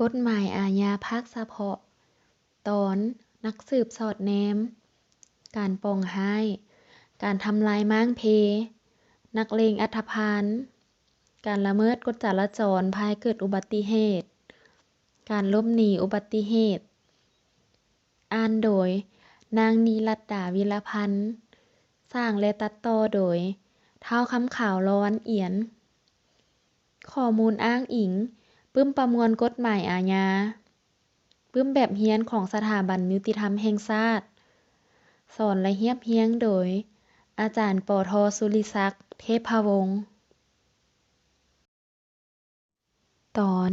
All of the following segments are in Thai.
กฎหมายอาญาภาคเฉพาะ ตอน นักสืบสอดแนม การปองร้าย การทำลายม้างเพ นักเลงอันธพาล การละเมิดกฎจราจรภายเกิดอุบัติเหตุ การหลบหนีอุบัติเหตุ อ่านโดย นางนีลัดดา วิรพันธ์ สร้างและตัดต่อโดย ท้าวคำขาว รวันเอียน ข้อมูลอ้างอิง ปึ้มประมวลกฎหมายอาญา ปึ้มแบบเรียนของสถาบันยุติธรรมแห่งชาติ สอนและเรียบเรียงโดย อาจารย์ ปท. สุริศักดิ์ เทพวงศ์ ตอน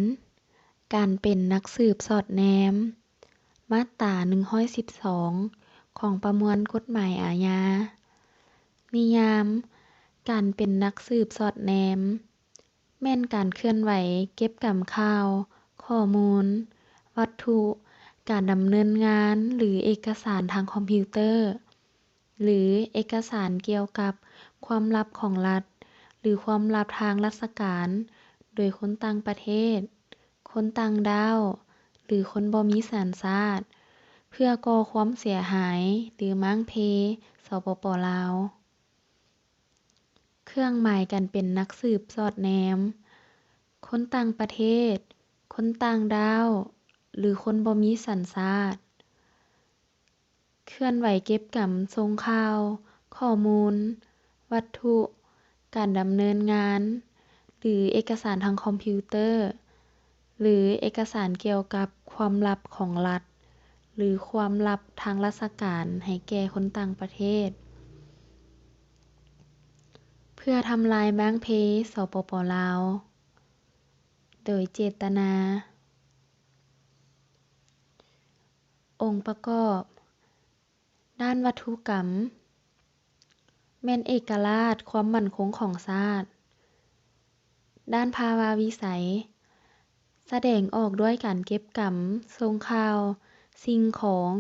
การเป็นนักสืบสอดแนม มาตรา 112 ของประมวลกฎหมายอาญา นิยาม การเป็นนักสืบสอดแนม แม่นการเคลื่อนไหวเก็บกำข่าว ข้อมูล วัตถุ การดำเนินงานหรือเอกสารทางคอมพิวเตอร์ หรือเอกสารเกี่ยวกับความลับของรัฐ หรือความลับทางราชการ โดยคนต่างประเทศ คนต่างดาว หรือคนบ่มีสัญชาติ เพื่อก่อความเสียหายหรือม้างเพ สปป.ลาว เครื่องหมายการเป็นนักสืบสอดแนม คนต่างประเทศ คนต่างดาว หรือคนบ่มีสัญชาติ เคลื่อนไหวเก็บกำส่งข่าว ข้อมูล วัตถุ การดำเนินงาน หรือเอกสารทางคอมพิวเตอร์ หรือเอกสารเกี่ยวกับความลับของรัฐ หรือความลับทางราชการให้แก่คนต่างประเทศ เพื่อทำลายม้างเพ สปป.ลาว โดยเจตนา องค์ประกอบ ด้านวัตถุกรรม แม่นเอกราชความมั่นคงของชาติ ด้านภาวะวิสัย แสดงออกด้วยการเก็บกำส่งข่าว สิ่งของ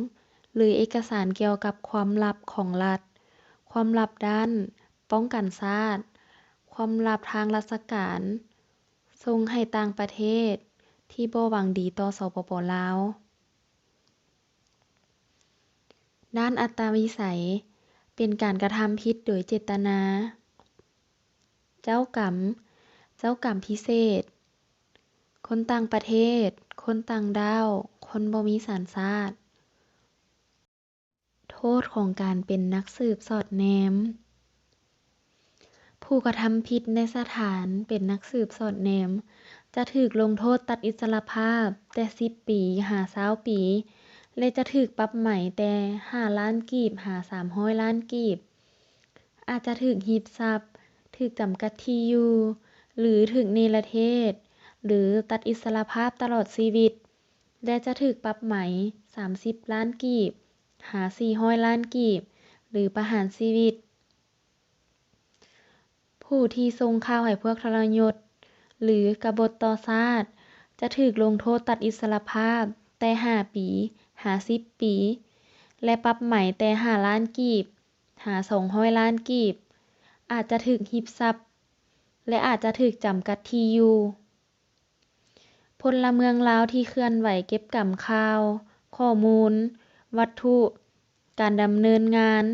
หรือเอกสารเกี่ยวกับความลับของรัฐ ความลับด้านป้องกันชาติ ความลับทางราชการ ส่งให้ต่างประเทศที่บ่หวังดีต่อสปป.ลาว ด้านอัตวิสัย เป็นการกระทำผิดโดยเจตนา เจ้ากรรม เจ้ากรรมพิเศษ คนต่างประเทศ คนต่างดาว คนบ่มีสัญชาติ โทษของการเป็นนักสืบสอดแนม ผู้กระทำผิดในสถานเป็นนักสืบสอดแนม จะถูกลงโทษตัดอิสรภาพแต่ 10 ปีหา 20 ปี และจะถูกปรับใหม่แต่ 5 ล้านกีบหา 300 ล้านกีบ อาจจะถูกยึดทรัพย์ ถูกจำกัดที่อยู่ หรือถูกเนรเทศ หรือตัดอิสรภาพตลอดชีวิต และจะถูกปรับใหม่ 30 ล้านกีบหา 400 ล้านกีบ หรือประหารชีวิต ผู้ที่ส่งข่าวให้พวกทรยศ หรือกบฏต่อชาติ จะถูกลงโทษตัดอิสรภาพแต่ 5 ปีหา 10 ปี และปรับใหม่แต่ 5 ล้านกีบหา 200 ล้านกีบ อาจจะถูกยึดทรัพย์ และอาจจะถูกจำกัดที่อยู่ พลเมืองลาวที่เคลื่อนไหวเก็บกำข่าว ข้อมูล วัตถุ การดำเนินงาน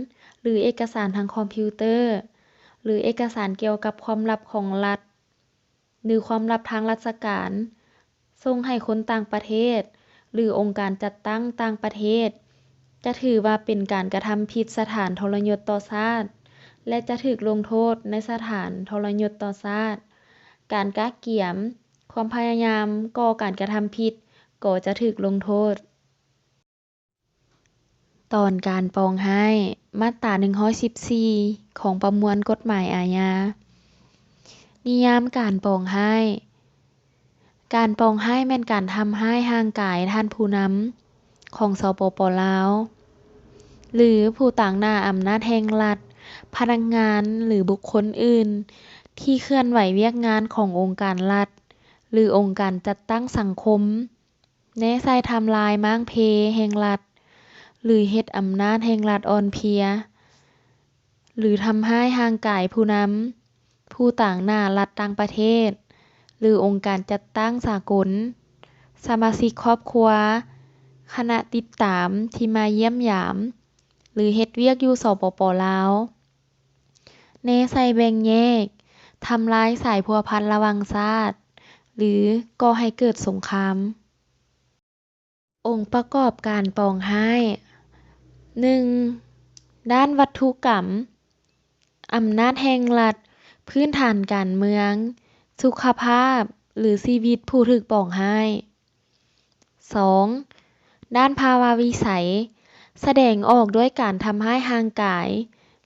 หรือเอกสารทางคอมพิวเตอร์ หรือเอกสารเกี่ยวกับความลับของรัฐ หรือความลับทางราชการ ส่งให้คนต่างประเทศ หรือองค์การจัดตั้งต่างประเทศ จะถือว่าเป็นการกระทำผิดสถานทรยศต่อชาติ และจะถูกลงโทษในสถานทรยศต่อชาติ การกะเกียม ความพยายามก่อการกระทำผิด ก็จะถูกลงโทษ ตอนการปองร้าย มาตรา 114 ของประมวลกฎหมายอาญา นิยามการปองร้าย การปองร้ายแม่นการทำร้ายร่างกายท่านผู้นำของสปป.ลาว หรือผู้ต่างหน้าอำนาจแห่งรัฐ พนักงานหรือบุคคลอื่น ที่เคลื่อนไหวเวียกงานขององค์การรัฐ หรือองค์การจัดตั้งสังคม แน่ใส่ทำลายม้างเพแห่งรัฐ หรือเฮ็ดอำนาจแห่งรัฐอ่อนเพลีย หรือทำร้ายร่างกายผู้นำ ผู้ต่างหน้ารัฐต่างประเทศ หรือองค์การจัดตั้งสากล สมาชิกครอบครัวคณะติดตามที่มาเยี่ยมยามหรือเฮ็ดเวียกอยู่สปป.ลาวแน่ใส่แบ่งแยกทำลายสายพัวพันระหว่างชาติหรือก่อให้เกิดสงครามองค์ประกอบการปองร้าย 1. ด้านวัตถุกรรมอำนาจแห่งรัฐพื้นฐานการเมืองสุขภาพหรือชีวิตผู้ถูกปองร้าย 2. ด้านภาวะวิสัยแสดงออกด้วยการทำร้ายร่างกาย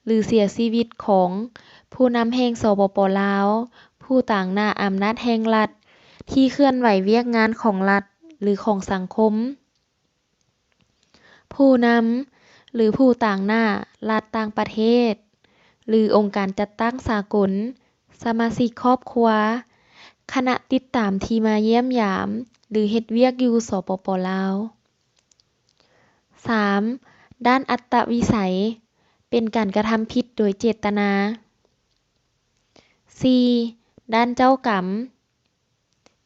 หรือเสียชีวิตของผู้นำแห่งสปป.ลาวผู้ต่างหน้าอำนาจแห่งรัฐที่เคลื่อนไหวเวียกงานของรัฐหรือของสังคมผู้นำหรือผู้ต่างหน้ารัฐต่างประเทศหรือองค์การจัดตั้งสากลสมาชิกครอบครัวคณะติดตามที่มาเยี่ยมยามหรือเฮ็ดเวียกอยู่สปป.ลาว 3. ด้านอัตวิสัยเป็นการกระทำผิดโดยเจตนา 4. ด้านเจ้ากรรม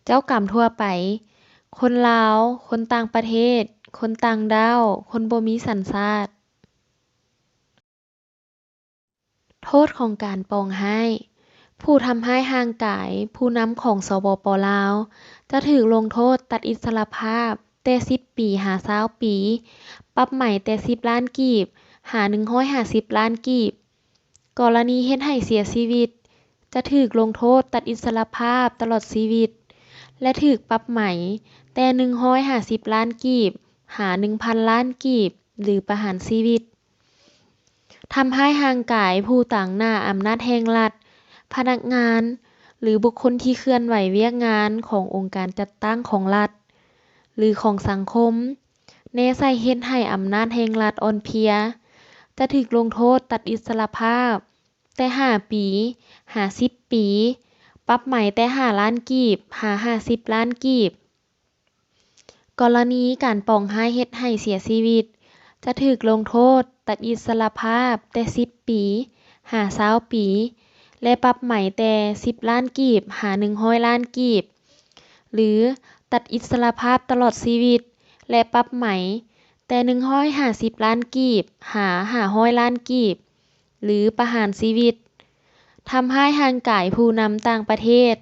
เจ้ากรรมทั่วไปคนลาวคนต่างประเทศคนต่างด้าวคนบ่มีสัญชาติโทษของการปองร้ายผู้ทำร้ายร่างกายผู้นำของสปป.ลาวจะถูกลงโทษตัดอิสรภาพแต่10 ปีหา20 ปีปรับใหม่แต่10 ล้านกีบหา150 ล้านกีบกรณีเฮ็ดให้เสียชีวิตจะถูกลงโทษตัดอิสรภาพตลอดชีวิตและถูกปรับใหม่แต่150 ล้านกีบหา 1,000 ล้านกีบหรือประหารชีวิตทำร้ายร่างกายผู้ต่างหน้าอำนาจแห่งรัฐพนักงานหรือบุคคลที่เคลื่อนไหวเวียกงานขององค์การจัดตั้งของรัฐหรือของสังคมแน่ใส่เฮ็ดให้อำนาจแห่งรัฐอ่อนเพลียจะถูกลงโทษตัดอิสรภาพแต่5 ปีหา10 ปีปรับใหม่แต่5 ล้านกีบหา50 ล้านกีบกรณีการปองร้ายเฮ็ดให้เสียชีวิตจะถูกลงโทษตัดอิสรภาพแต่10 ปีหา20 ปีและปรับใหม่แต่10 ล้านกีบหา100 ล้านกีบหรือตัดอิสรภาพตลอดชีวิตและปรับใหม่แต่150 ล้านกีบหา500 ล้านกีบหรือประหารชีวิตทำร้ายร่างกายผู้นำต่างประเทศ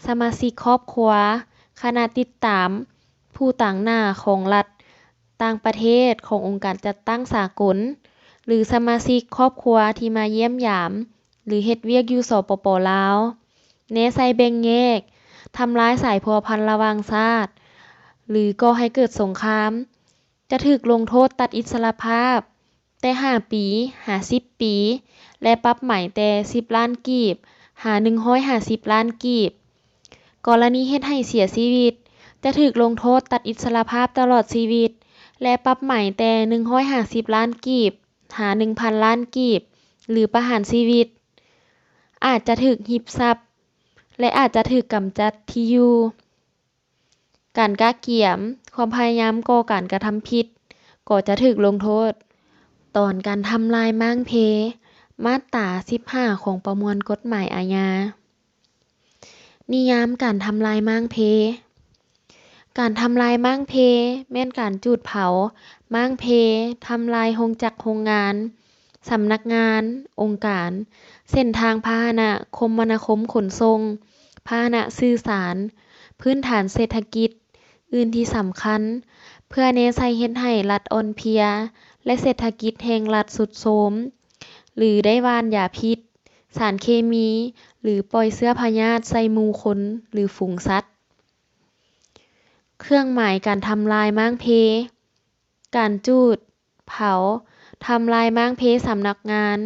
สมาชิกครอบครัวคณะติดตามผู้ต่างหน้าของรัฐต่างประเทศขององค์การจัดตั้งสากลหรือสมาชิกครอบครัวที่มาเยี่ยมยามหรือเฮ็ดเวียกอยู่สปป.ลาวแน่ใส่แบ่งแยกทำลายสายพัวพันระหว่างชาติหรือก่อให้เกิดสงครามจะถูกลงโทษตัดอิสรภาพแต่5 ปีหา10 ปีและปรับใหม่แต่10 ล้านกีบหา150 ล้านกีบกรณีเฮ็ดให้เสียชีวิตจะถูกลงโทษตัดอิสรภาพตลอดชีวิตและปรับใหม่แต่150 ล้านกีบหา 1,000 ล้านกีบหรือประหารชีวิตอาจจะถูกริบทรัพย์และอาจจะถูกกำจัดที่อยู่การกะเกี่ยมความพยายามก่อการกระทำผิดก็จะถูกลงโทษตอนการทำลายม้างเพมาตรา15ของประมวลกฎหมายอาญานิยามการทำลายม้างเพการทำลายม้างเพแม่นการจุดเผาม้างเพทำลายโรงจักรโรงงานสำนักงานองค์การเส้นทางพาหนะคมนาคมขนส่งพาหนะสื่อสารพื้นฐานเศรษฐกิจอื่นที่สำคัญเพื่อแน่ใส่เฮ็ดให้รัฐอ่อนเพลียและเศรษฐกิจแห่งรัฐทรุดโทรมหรือได้หว่านยาพิษสารเคมีหรือปล่อยเชื้อพยาธิใส่หมู่คนหรือฝูงสัตว์เครื่องหมายการทำลายม้างเพการจูดเผาทำลายม้างเพสำนักงาน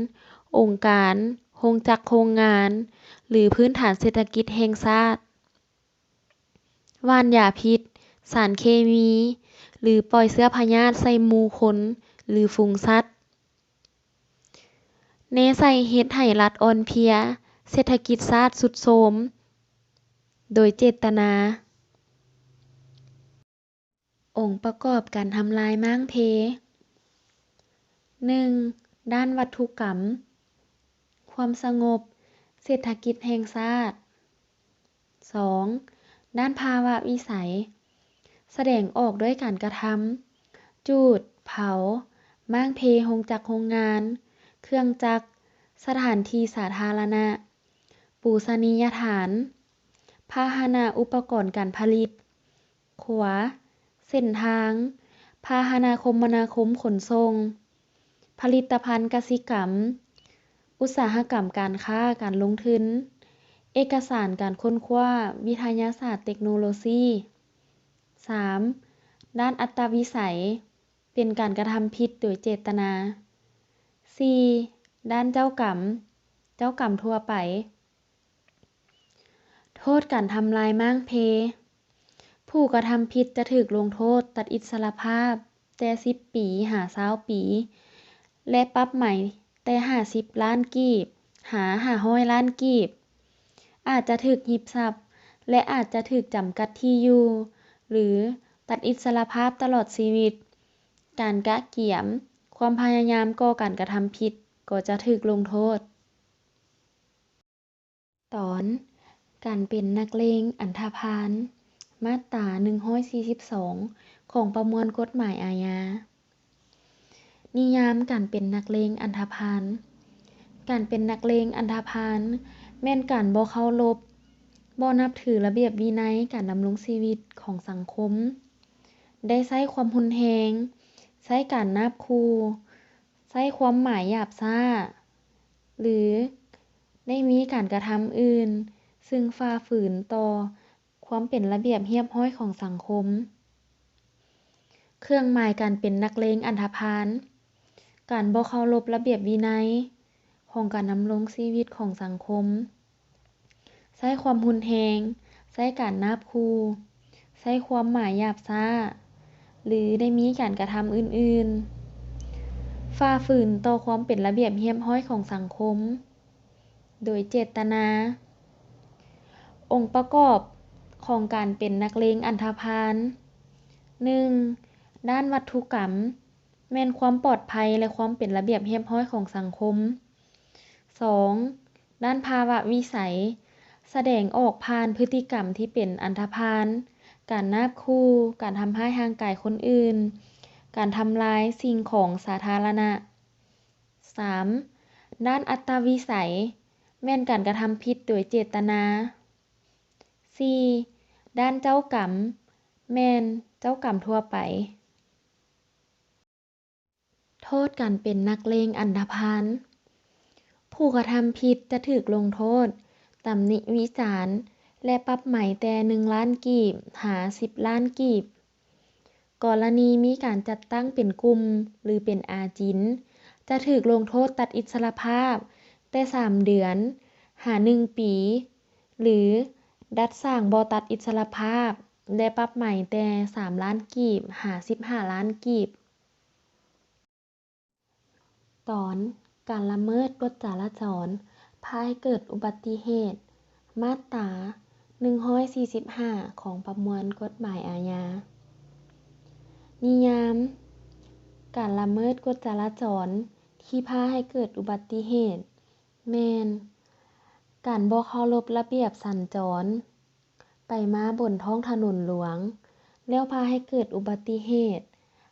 องค์การโรงจักรโรงงานหรือพื้นฐานเศรษฐกิจแห่งชาติหว่านยาพิษสารเคมีหรือปล่อยเชื้อพยาธิใส่หมู่คนหรือฝูงสัตว์แน่ใส่เฮ็ดให้รัฐอ่อนเพลียเศรษฐกิจชาติทรุดโทรมโดยเจตนาองค์ประกอบการทำลายม้างเพ 1. ด้านวัตถุกรรมความสงบเศรษฐกิจแห่งชาติ 2. ด้านภาวะวิสัย แสดงออกด้วยการกระทำจูด เผา ม้างเพโรงจักรโรงงาน เครื่องจักร สถานที่สาธารณะ ปูชนียฐาน พาหนะอุปกรณ์การผลิต ขัว เส้นทาง พาหนะคมนาคมขนส่ง ผลิตภัณฑ์กสิกรรม อุตสาหกรรมการค้าการลงทุน เอกสารการค้นคว้า วิทยาศาสตร์เทคโนโลยี 3. ด้านอัตวิสัย เป็นการกระทำผิดโดยเจตนา 4. ด้านเจ้ากรรม เจ้ากรรมทั่วไป โทษการทำลายม้างเพ ผู้กระทำผิดจะถูกลงโทษตัดอิสรภาพแต่10 ปีหา20 ปี และปรับใหม่แต่50 ล้านกีบหา500 ล้านกีบ อาจจะถูกยึดทรัพย์ และอาจจะถูกจำกัดที่อยู่ หรือตัดอิสรภาพตลอดชีวิต การกะเกียม ความพยายามก่อการกระทำผิดก็จะถูกลงโทษ ตอน การเป็นนักเลงอันธพาล มาตรา 142 ของประมวลกฎหมายอาญา นิยามการเป็นนักเลงอันธพาล การเป็นนักเลงอันธพาลแม่นการบ่เคารพ บ่นับถือระเบียบวินัยการดำรงชีวิตของสังคม ได้ใช้ความรุนแรง ใช้การนาบคูใช้ความหมายหยาบช้า หรือได้มีการกระทำอื่นซึ่งฝ่าฝืนต่อความเป็นระเบียบเรียบร้อยของสังคม เครื่องหมายการเป็นนักเลงอันธพาล การบ่เคารพระเบียบวินัยของการดำรงชีวิตของสังคม ใช้ความรุนแรงใช้การนาบคูใช้ความหมายหยาบช้า หรือได้มีการกระทำอื่นๆ ฝ่าฝืนต่อความเป็นระเบียบเรียบร้อยของสังคม โดยเจตนา องค์ประกอบของการเป็นนักเลงอันธพาล 1. ด้านวัตถุกรรม แม่นความปลอดภัยและความเป็นระเบียบเรียบร้อยของสังคม 2. ด้านภาวะวิสัย แสดงออกผ่านพฤติกรรมที่เป็นอันธพาล การนาบคูการทำร้ายร่างกายคนอื่น การทำลายสิ่งของสาธารณะ 3. ด้านอัตวิสัย แม่นการกระทำผิดโดยเจตนา 4. ด้านเจ้ากรรม แม่นเจ้ากรรมทั่วไป โทษการเป็นนักเลงอันธพาล ผู้กระทำผิดจะถูกลงโทษ ตำหนิวิจารณ์ และปรับใหม่แต่1 ล้านกีบหา10 ล้านกีบ กรณีมีการจัดตั้งเป็นกลุ่มหรือเป็นอาจิน จะถูกลงโทษตัดอิสรภาพแต่3 เดือนหา1 ปี หรือดัดสร้างบ่ตัดอิสรภาพ และปรับใหม่แต่3 ล้านกีบหา15 ล้านกีบ ตอน การละเมิดกฎจราจรพาให้เกิดอุบัติเหตุ มาตรา 145 ของประมวลกฎหมายอาญา นิยาม การละเมิดกฎจราจรที่พาให้เกิดอุบัติเหตุ แม่น การบ่เคารพระเบียบสัญจร ไปมาบนท้องถนนหลวง แล้วพาให้เกิดอุบัติเหตุ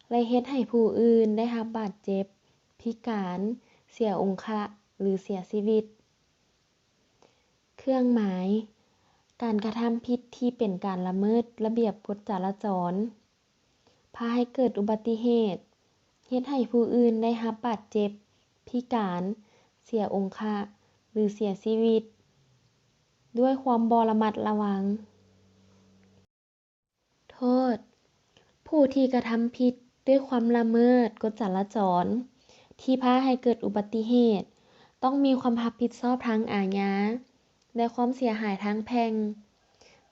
และเฮ็ดให้ผู้อื่นได้รับบาดเจ็บ พิการ เสียองค์คะ หรือเสียชีวิต เครื่องหมาย การกระทำผิดที่เป็นการละเมิดระเบียบกฎจราจร พาให้เกิดอุบัติเหตุ เฮ็ดให้ผู้อื่นได้รับบาดเจ็บ พิการ เสียองค์คะ หรือเสียชีวิต ด้วยความบ่ระมัดระวัง โทษ ผู้ที่กระทำผิดด้วยความละเมิดกฎจราจรที่พาให้เกิดอุบัติเหตุ ต้องมีความรับผิดชอบทางอาญา และความเสียหายทางแพ่ง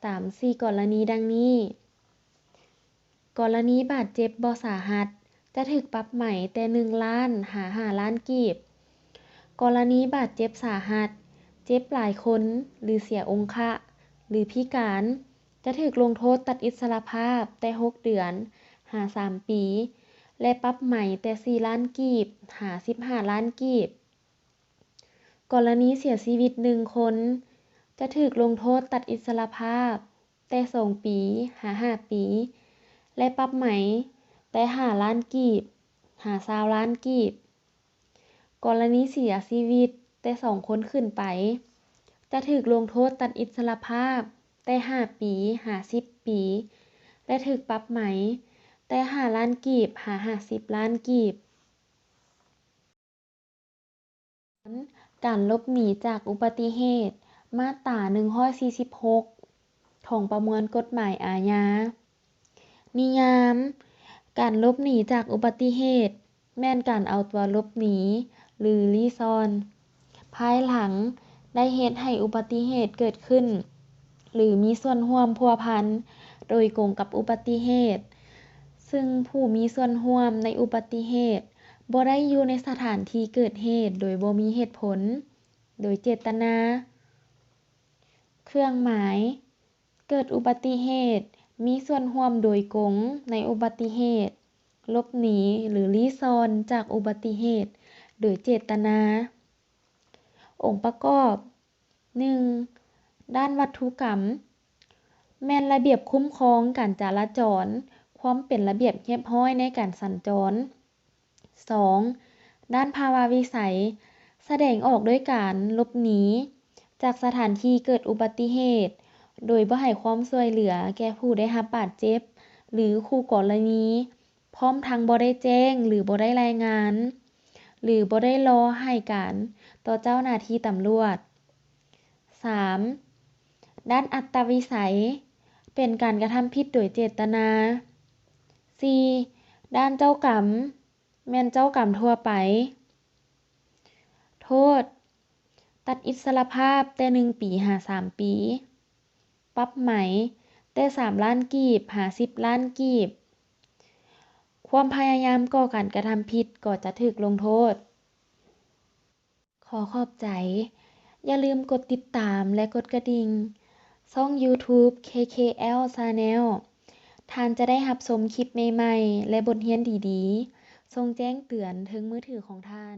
ตาม 4 กรณีดังนี้ กรณีบาดเจ็บบ่สาหัส จะถูกปรับใหม่แต่1 ล้านหา5 ล้านกีบ กรณีบาดเจ็บสาหัส เจ็บหลายคน หรือเสียองค์คะ หรือพิการ จะถูกลงโทษตัดอิสรภาพแต่6 เดือนหา3 ปี และปรับใหม่แต่4 ล้านกีบหา15 ล้านกีบ กรณีเสียชีวิต1 คน จะถูกลงโทษตัดอิสรภาพแต่2 ปีหา5 ปี และปรับไหมแต่5 ล้านกีบหา20 ล้านกีบกรณีเสียชีวิตแต่2 คนขึ้นไปจะถูกลงโทษตัดอิสรภาพแต่5 ปีหา10 ปีและถูกปรับไหมแต่5 ล้านกีบหา50 ล้านกีบการหลบหนีจากอุบัติเหตุมาตรา 146 ของประมวลกฎหมายอาญานิยามการหลบหนีจากอุบัติเหตุแม่นการเอาตัวหลบหนีหรือลี้ซ่อนภายหลังได้เฮ็ดให้อุบัติเหตุเกิดขึ้นหรือมีส่วนร่วมพัวพันโดยกงกับอุบัติเหตุซึ่งผู้มีส่วนร่วมในอุบัติเหตุบ่ได้อยู่ในสถานที่เกิดเหตุโดยบ่มีเหตุผลโดยเจตนาเครื่องหมายเกิดอุบัติเหตุมีส่วนร่วมโดยกงในอุบัติเหตุหลบหนีหรือลี้ซ่อนจากอุบัติเหตุโดยเจตนาองค์ประกอบ 1. ด้านวัตถุกรรมแม่นระเบียบคุ้มครองการจราจรความเป็นระเบียบเรียบร้อยในการสัญจร 2. ด้านภาวะวิสัยแสดงออกด้วยการหลบหนีจากสถานที่เกิดอุบัติเหตุโดยบ่ให้ความช่วยเหลือแก่ผู้ได้รับบาดเจ็บหรือคู่กรณีพร้อมทั้งบ่ได้แจ้งหรือบ่ได้รายงานหรือบ่ได้รอให้การต่อเจ้าหน้าที่ตำรวจ 3. ด้านอัตวิสัยเป็นการกระทำผิดโดยเจตนา 4. ด้านเจ้ากรรมแม่นเจ้ากรรมทั่วไปโทษตัดอิสรภาพแต่1 ปีหา3 ปีปรับไหมแต่3 ล้านกีบหา10 ล้านกีบความพยายามก่อการกระทำผิดก็จะถูกลงโทษขอขอบใจอย่าลืมกดติดตามและกดกระดิ่งช่อง YouTube KKL Channel ท่านจะได้รับชมคลิปใหม่ๆและบทเรียนดีๆส่งแจ้งเตือนถึงมือถือของท่าน